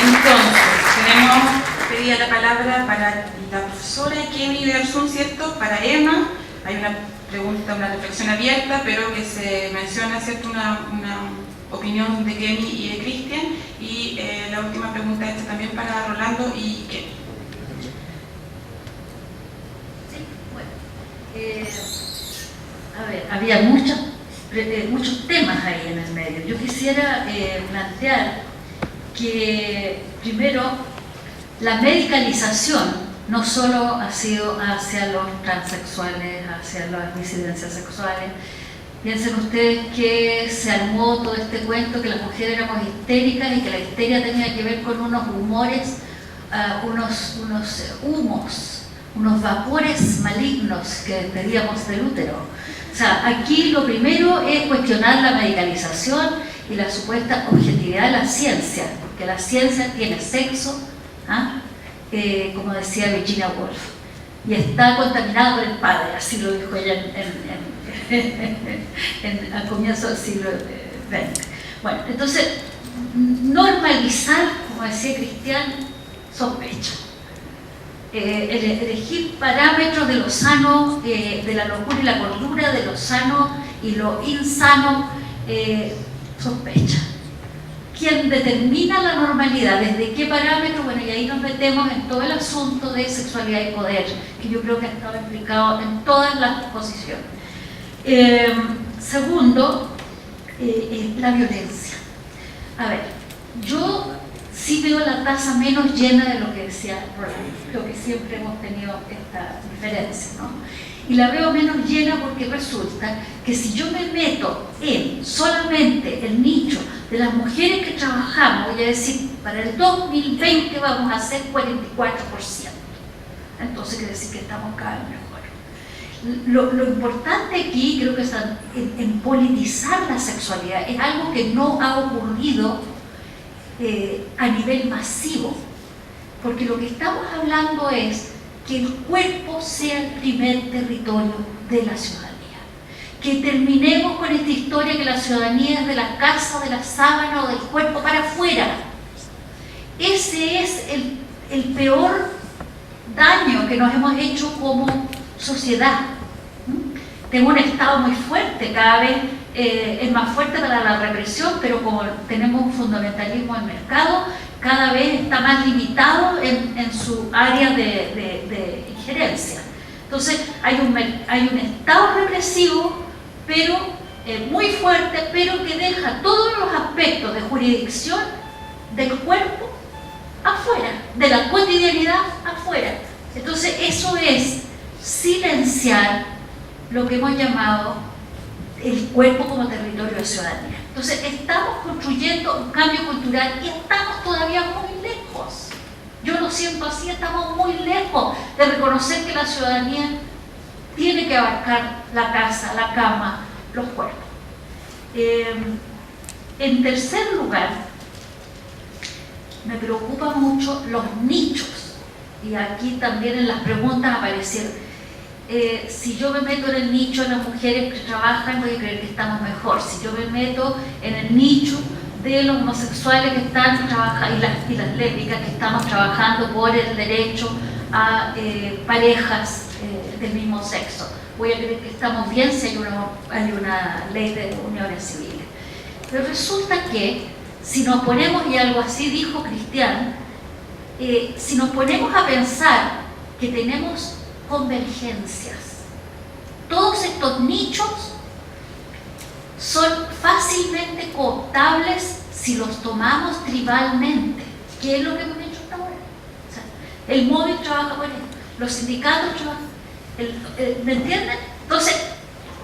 Entonces, tenemos pedida la palabra para la profesora Kemi Oyarzún, ¿cierto? Para Emma, hay una pregunta, una reflexión abierta, pero que se menciona, ¿cierto? Una opinión de Kemi y de Cristian, y la última pregunta esta también para Rolando y Kemi. Sí, bueno. A ver, había muchos temas ahí en el medio. Yo quisiera plantear que, primero, la medicalización no solo ha sido hacia los transexuales, hacia las disidencias sexuales. Piensen ustedes que se armó todo este cuento que las mujeres éramos histéricas y que la histeria tenía que ver con unos humores, unos humos, unos vapores malignos que pedíamos del útero. O sea, aquí lo primero es cuestionar la medicalización y la supuesta objetividad de la ciencia, porque la ciencia tiene sexo, como decía Virginia Woolf, y está contaminada por el padre, así lo dijo ella al comienzo del siglo XX. Bueno, entonces, normalizar, como decía Cristian, sospecha. Elegir parámetros de lo sano, de la locura y la cordura, de lo sano y lo insano, sospecha. ¿Quién determina la normalidad? ¿Desde qué parámetro? Bueno, y ahí nos metemos en todo el asunto de sexualidad y poder, que yo creo que ha estado implicado en todas las posiciones. Segundo, la violencia. A ver, yo sí veo la taza menos llena de lo que decía Rolando. Creo que siempre hemos tenido esta diferencia, ¿no? Y la veo menos llena porque resulta que si yo me meto en solamente el nicho de las mujeres que trabajamos, voy a decir, para el 2020 vamos a hacer 44%. Entonces quiere decir que estamos cada vez mejor. Lo importante aquí, creo que es en politizar la sexualidad, es algo que no ha ocurrido a nivel masivo, porque lo que estamos hablando es que el cuerpo sea el primer territorio de la ciudadanía, que terminemos con esta historia que la ciudadanía es de la casa, de la sábana o del cuerpo para afuera. Ese es el peor daño que nos hemos hecho como sociedad. Tengo un Estado muy fuerte, cada vez es más fuerte para la represión, pero como tenemos un fundamentalismo del mercado, cada vez está más limitado en su área de injerencia. Entonces hay un Estado represivo, pero muy fuerte, pero que deja todos los aspectos de jurisdicción del cuerpo afuera, de la cotidianidad afuera. Entonces eso es silenciar lo que hemos llamado el cuerpo como territorio de ciudadanía. Entonces estamos construyendo un cambio cultural y estamos todavía muy lejos. Yo lo siento así, estamos muy lejos de reconocer que la ciudadanía tiene que abarcar la casa, la cama, los cuerpos. En tercer lugar, me preocupan mucho los nichos, y aquí también en las preguntas aparecieron. Si yo me meto en el nicho de las mujeres que trabajan, voy a creer que estamos mejor. Si yo me meto en el nicho de los homosexuales que están trabajando y las lésbicas que estamos trabajando por el derecho a parejas del mismo sexo, voy a creer que estamos bien si hay una ley de uniones civiles. Pero resulta que si nos ponemos, y algo así dijo Cristian, si nos ponemos a pensar que tenemos convergencias, todos estos nichos son fácilmente cooptables si los tomamos tribalmente, que es lo que hemos hecho hasta ahora. O sea, el móvil trabaja con esto, los sindicatos trabajan, ¿me entienden? Entonces,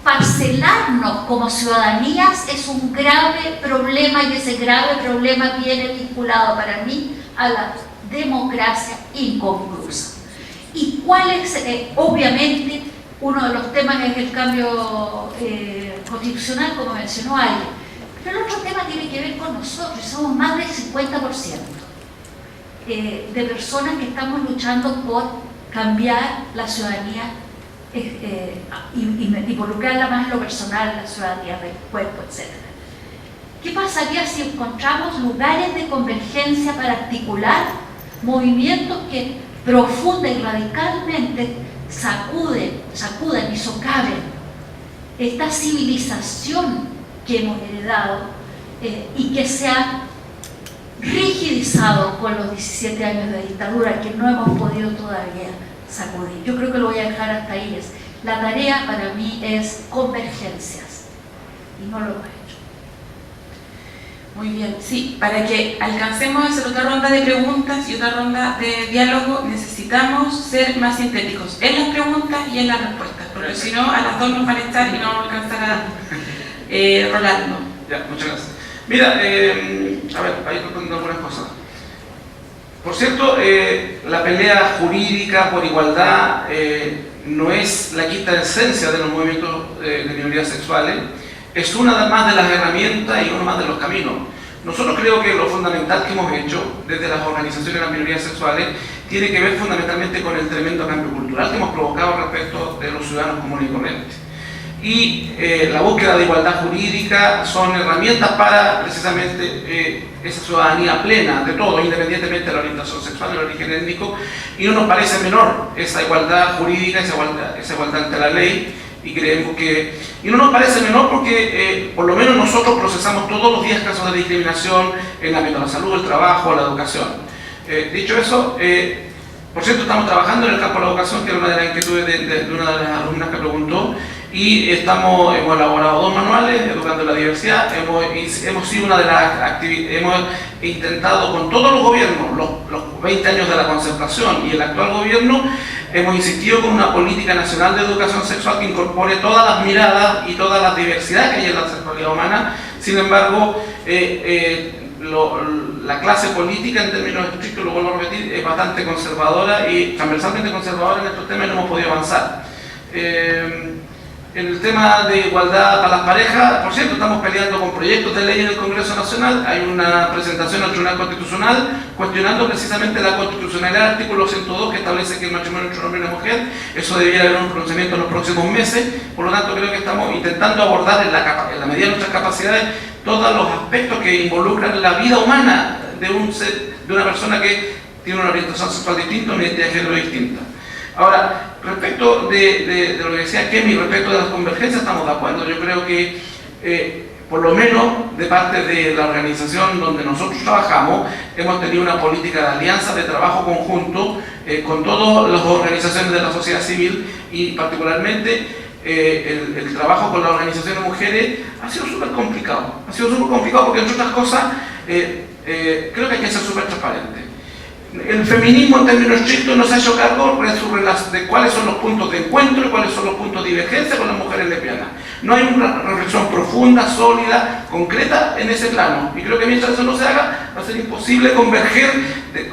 parcelarnos como ciudadanías es un grave problema, y ese grave problema viene vinculado para mí a la democracia inconclusa. ¿Y cuál es? Obviamente, uno de los temas es el cambio constitucional, como mencionó alguien. Pero el otro tema tiene que ver con nosotros. Somos más del 50% de personas que estamos luchando por cambiar la ciudadanía y involucrarla más en lo personal, en la ciudadanía del cuerpo, etc. ¿Qué pasaría si encontramos lugares de convergencia para articular movimientos que profunda y radicalmente sacuden y socaven esta civilización que hemos heredado y que se ha rigidizado con los 17 años de dictadura que no hemos podido todavía sacudir? Yo creo que lo voy a dejar hasta ahí. La tarea para mí es convergencias y no lo hemos hecho. Muy bien, sí, para que alcancemos a hacer otra ronda de preguntas y otra ronda de diálogo necesitamos ser más sintéticos en las preguntas y en las respuestas, porque si no a las dos nos van a estar y no vamos a alcanzar a Rolando. Ya, muchas gracias. Mira, a ver, ahí respondiendo algunas cosas. Por cierto, la pelea jurídica por igualdad no es la quinta esencia de los movimientos de minorías sexuales. Es una más de las herramientas y uno más de los caminos. Nosotros creo que lo fundamental que hemos hecho desde las organizaciones de las minorías sexuales tiene que ver fundamentalmente con el tremendo cambio cultural que hemos provocado respecto de los ciudadanos comunes y corrientes. Y la búsqueda de igualdad jurídica son herramientas para precisamente esa ciudadanía plena de todo, independientemente de la orientación sexual, del origen étnico, y no nos parece menor esa igualdad jurídica, esa igualdad ante la ley. Y creemos que, y no nos parece menor porque por lo menos nosotros procesamos todos los días casos de discriminación en el ámbito de la salud, el trabajo, la educación. Dicho eso, por cierto, estamos trabajando en el campo de la educación, que era una de las inquietudes de una de las alumnas que preguntó, y hemos elaborado 2 manuales, Educando la Diversidad. Hemos sido una de las hemos intentado con todos los gobiernos, los 20 años de la concertación y el actual gobierno, hemos insistido con una política nacional de educación sexual que incorpore todas las miradas y toda la diversidad que hay en la sexualidad humana. Sin embargo, la clase política, en términos estrictos, lo vuelvo a repetir, es bastante conservadora y transversalmente conservadora en estos temas y no hemos podido avanzar. En el tema de igualdad para las parejas, por cierto, estamos peleando con proyectos de ley en el Congreso Nacional. Hay una presentación al Tribunal Constitucional cuestionando precisamente la constitucionalidad del artículo 102 que establece que el matrimonio entre un hombre y una mujer. Eso debería haber un pronunciamiento en los próximos meses. Por lo tanto, creo que estamos intentando abordar en la medida de nuestras capacidades todos los aspectos que involucran la vida humana de una persona que tiene una orientación sexual distinta, una identidad de género distinta. Ahora, respecto de lo que decía Kemi, respecto de las convergencias, estamos de acuerdo. Yo creo que, por lo menos de parte de la organización donde nosotros trabajamos, hemos tenido una política de alianza, de trabajo conjunto con todas las organizaciones de la sociedad civil y particularmente el trabajo con las organizaciones de mujeres ha sido súper complicado. Ha sido súper complicado porque, entre otras cosas, creo que hay que ser súper transparente. El feminismo en términos estrictos no se ha hecho cargo de cuáles son los puntos de encuentro y cuáles son los puntos de divergencia con las mujeres lesbianas. No hay una reflexión profunda, sólida, concreta en ese plano. Y creo que mientras eso no se haga, va a ser imposible converger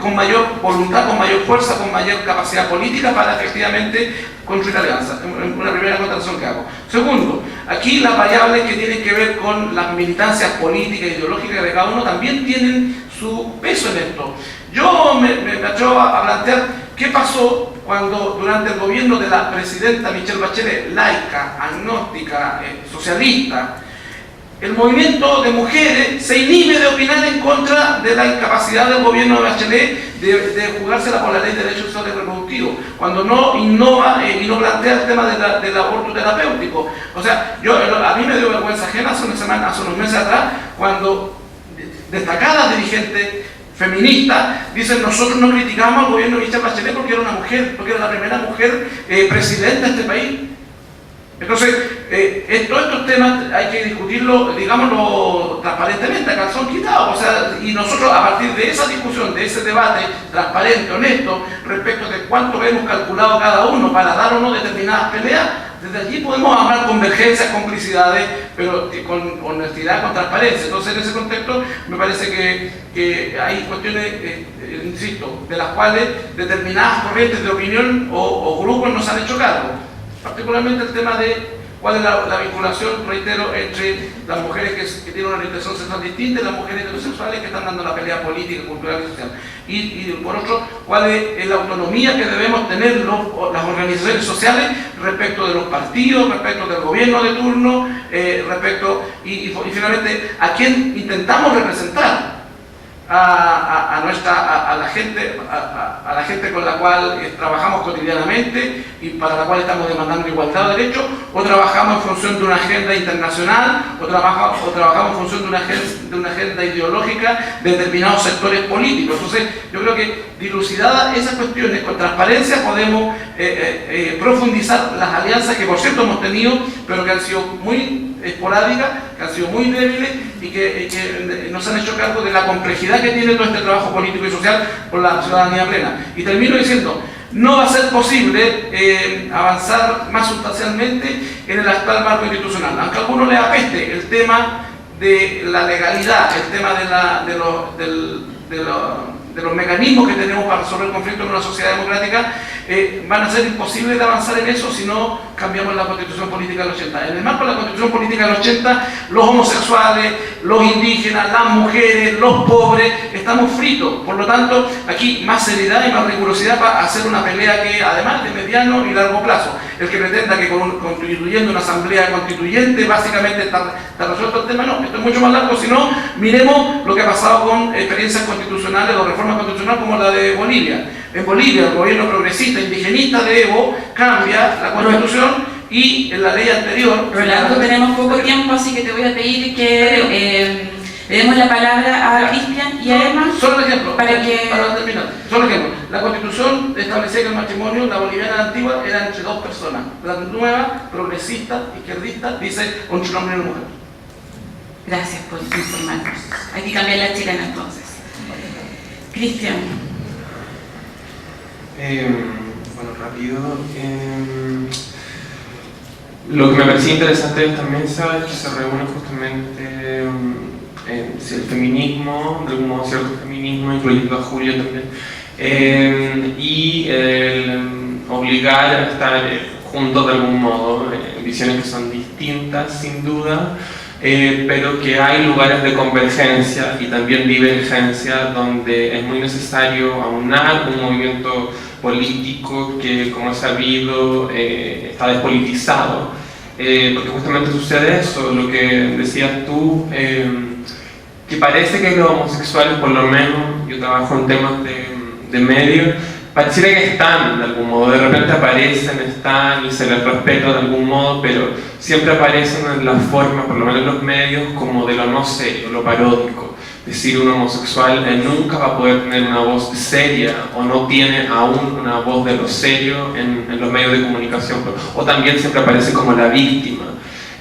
con mayor voluntad, con mayor fuerza, con mayor capacidad política para efectivamente construir alianzas. Una primera acotación que hago. Segundo, aquí las variables que tienen que ver con las militancias políticas e ideológicas de cada uno también tienen su peso en esto. Yo me atrevo a plantear qué pasó cuando durante el gobierno de la presidenta Michelle Bachelet, laica, agnóstica, socialista, el movimiento de mujeres se inhibe de opinar en contra de la incapacidad del gobierno de Bachelet de jugársela por la ley de derechos sexuales y reproductivos, cuando no innova y no plantea el tema del aborto terapéutico. O sea, a mí me dio vergüenza ajena hace unos meses atrás, cuando destacadas dirigentes feministas dicen: nosotros no criticamos al gobierno de Michelle Bachelet porque era una mujer, porque era la primera mujer presidenta de este país. Entonces, todos estos temas hay que discutirlo, digámoslo transparentemente, a calzón quitado. O sea, y nosotros, a partir de esa discusión, de ese debate transparente, honesto, respecto de cuánto hemos calculado cada uno para dar o no determinadas peleas, desde allí podemos hablar convergencias, complicidades, pero con honestidad, con transparencia. Entonces, en ese contexto, me parece que hay cuestiones, insisto, de las cuales determinadas corrientes de opinión o grupos nos han hecho cargo. Particularmente el tema de cuál es la vinculación, reitero, entre las mujeres que tienen una orientación sexual distinta y las mujeres heterosexuales que están dando la pelea política, cultural y social. Y por otro, cuál es la autonomía que debemos tener las organizaciones sociales respecto de los partidos, respecto del gobierno de turno, y finalmente a quién intentamos representar. A la gente con la cual trabajamos cotidianamente y para la cual estamos demandando igualdad de derechos, o trabajamos en función de una agenda internacional, o trabajamos en función de una agenda ideológica de determinados sectores políticos. Entonces, yo creo que dilucidadas esas cuestiones, con transparencia podemos profundizar las alianzas que por cierto hemos tenido, pero que han sido muy esporádicas, que han sido muy débiles y que nos han hecho cargo de la complejidad que tiene todo este trabajo político y social por la ciudadanía plena. Y termino diciendo, no va a ser posible avanzar más sustancialmente en el actual marco institucional. Aunque a algunos les apeste el tema de la legalidad, el tema de los mecanismos que tenemos para resolver el conflicto en una sociedad democrática, van a ser imposibles de avanzar en eso si no cambiamos la Constitución Política del 80. En el marco de la Constitución Política del 80, los homosexuales, los indígenas, las mujeres, los pobres, estamos fritos. Por lo tanto, aquí más seriedad y más rigurosidad para hacer una pelea que, además de mediano y largo plazo, el que pretenda que constituyendo una asamblea constituyente básicamente está resuelto el tema, no, esto es mucho más largo. Si no, miremos lo que ha pasado con experiencias constitucionales o reformas constitucionales como la de Bolivia. En Bolivia, el gobierno progresista, indigenista de Evo, cambia la constitución y en la ley anterior... Rolando, tenemos poco tiempo, así que te voy a pedir que le demos la palabra a Cristian y a Emma. Solo ejemplo, para terminar. Solo ejemplo. La constitución establecía que el matrimonio, la boliviana antigua, era entre dos personas. La nueva, progresista, izquierdista, dice entre un hombre y una mujer. Gracias por informarnos. Hay que cambiar la chilena entonces. Cristian. Bueno, rápido. Lo que me parecía interesante de esta mesa es que se reúne justamente el feminismo, de algún modo cierto feminismo, incluyendo a Julio también, y el obligar a estar juntos de algún modo, visiones que son distintas sin duda, pero que hay lugares de convergencia y también divergencia donde es muy necesario aunar un movimiento político que, como es sabido, está despolitizado, porque justamente sucede eso, lo que decías tú, que parece que los homosexuales, por lo menos, yo trabajo en temas de medios, pareciera que están de algún modo, de repente aparecen, están y se les respeta de algún modo, pero siempre aparecen en la forma, por lo menos en los medios, como de lo no serio, lo paródico. Es decir, un homosexual nunca va a poder tener una voz seria o no tiene aún una voz de lo serio en los medios de comunicación, o también siempre aparece como la víctima.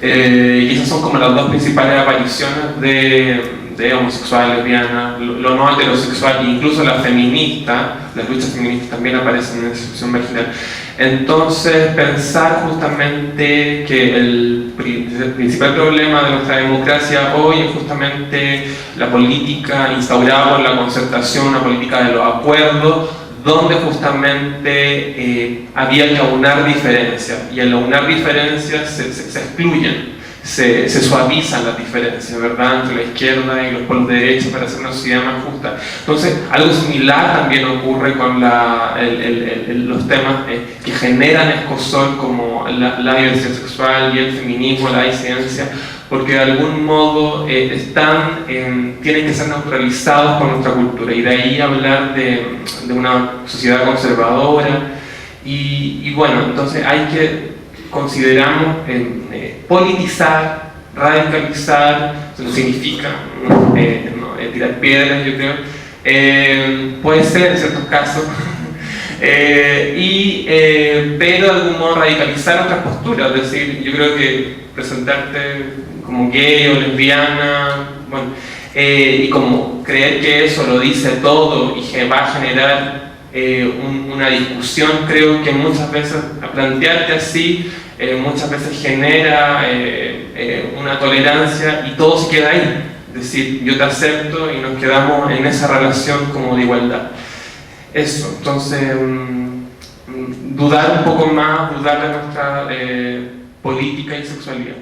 Y esas son como las dos principales apariciones de homosexual, lesbiana, lo no heterosexual, incluso la feminista, las luchas feministas también aparecen en esa sección marginal. Entonces, pensar justamente que el principal problema de nuestra democracia hoy es justamente la política instaurada por la concertación, una política de los acuerdos, donde justamente había que aunar diferencias, y al aunar diferencias se excluyen, se suavizan las diferencias, ¿verdad?, entre la izquierda y los polos de derecha para hacer una sociedad más justa. Entonces, algo similar también ocurre con los temas que generan escozor, como la diversidad sexual y el feminismo, la disidencia, porque de algún modo tienen que ser neutralizados por nuestra cultura, y de ahí hablar de una sociedad conservadora. Y bueno, entonces hay que consideramos politizar, radicalizar, eso no significa tirar piedras, yo creo, puede ser en ciertos casos, pero de algún modo radicalizar otras posturas, es decir, yo creo que presentarte como gay o lesbiana, bueno, y como creer que eso lo dice todo y que va a generar una discusión, creo que muchas veces a plantearte así muchas veces genera una tolerancia y todo se queda ahí, es decir, yo te acepto y nos quedamos en esa relación como de igualdad. Eso, entonces dudar un poco más, dudar de nuestra política y sexualidad.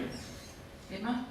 ¿Emma?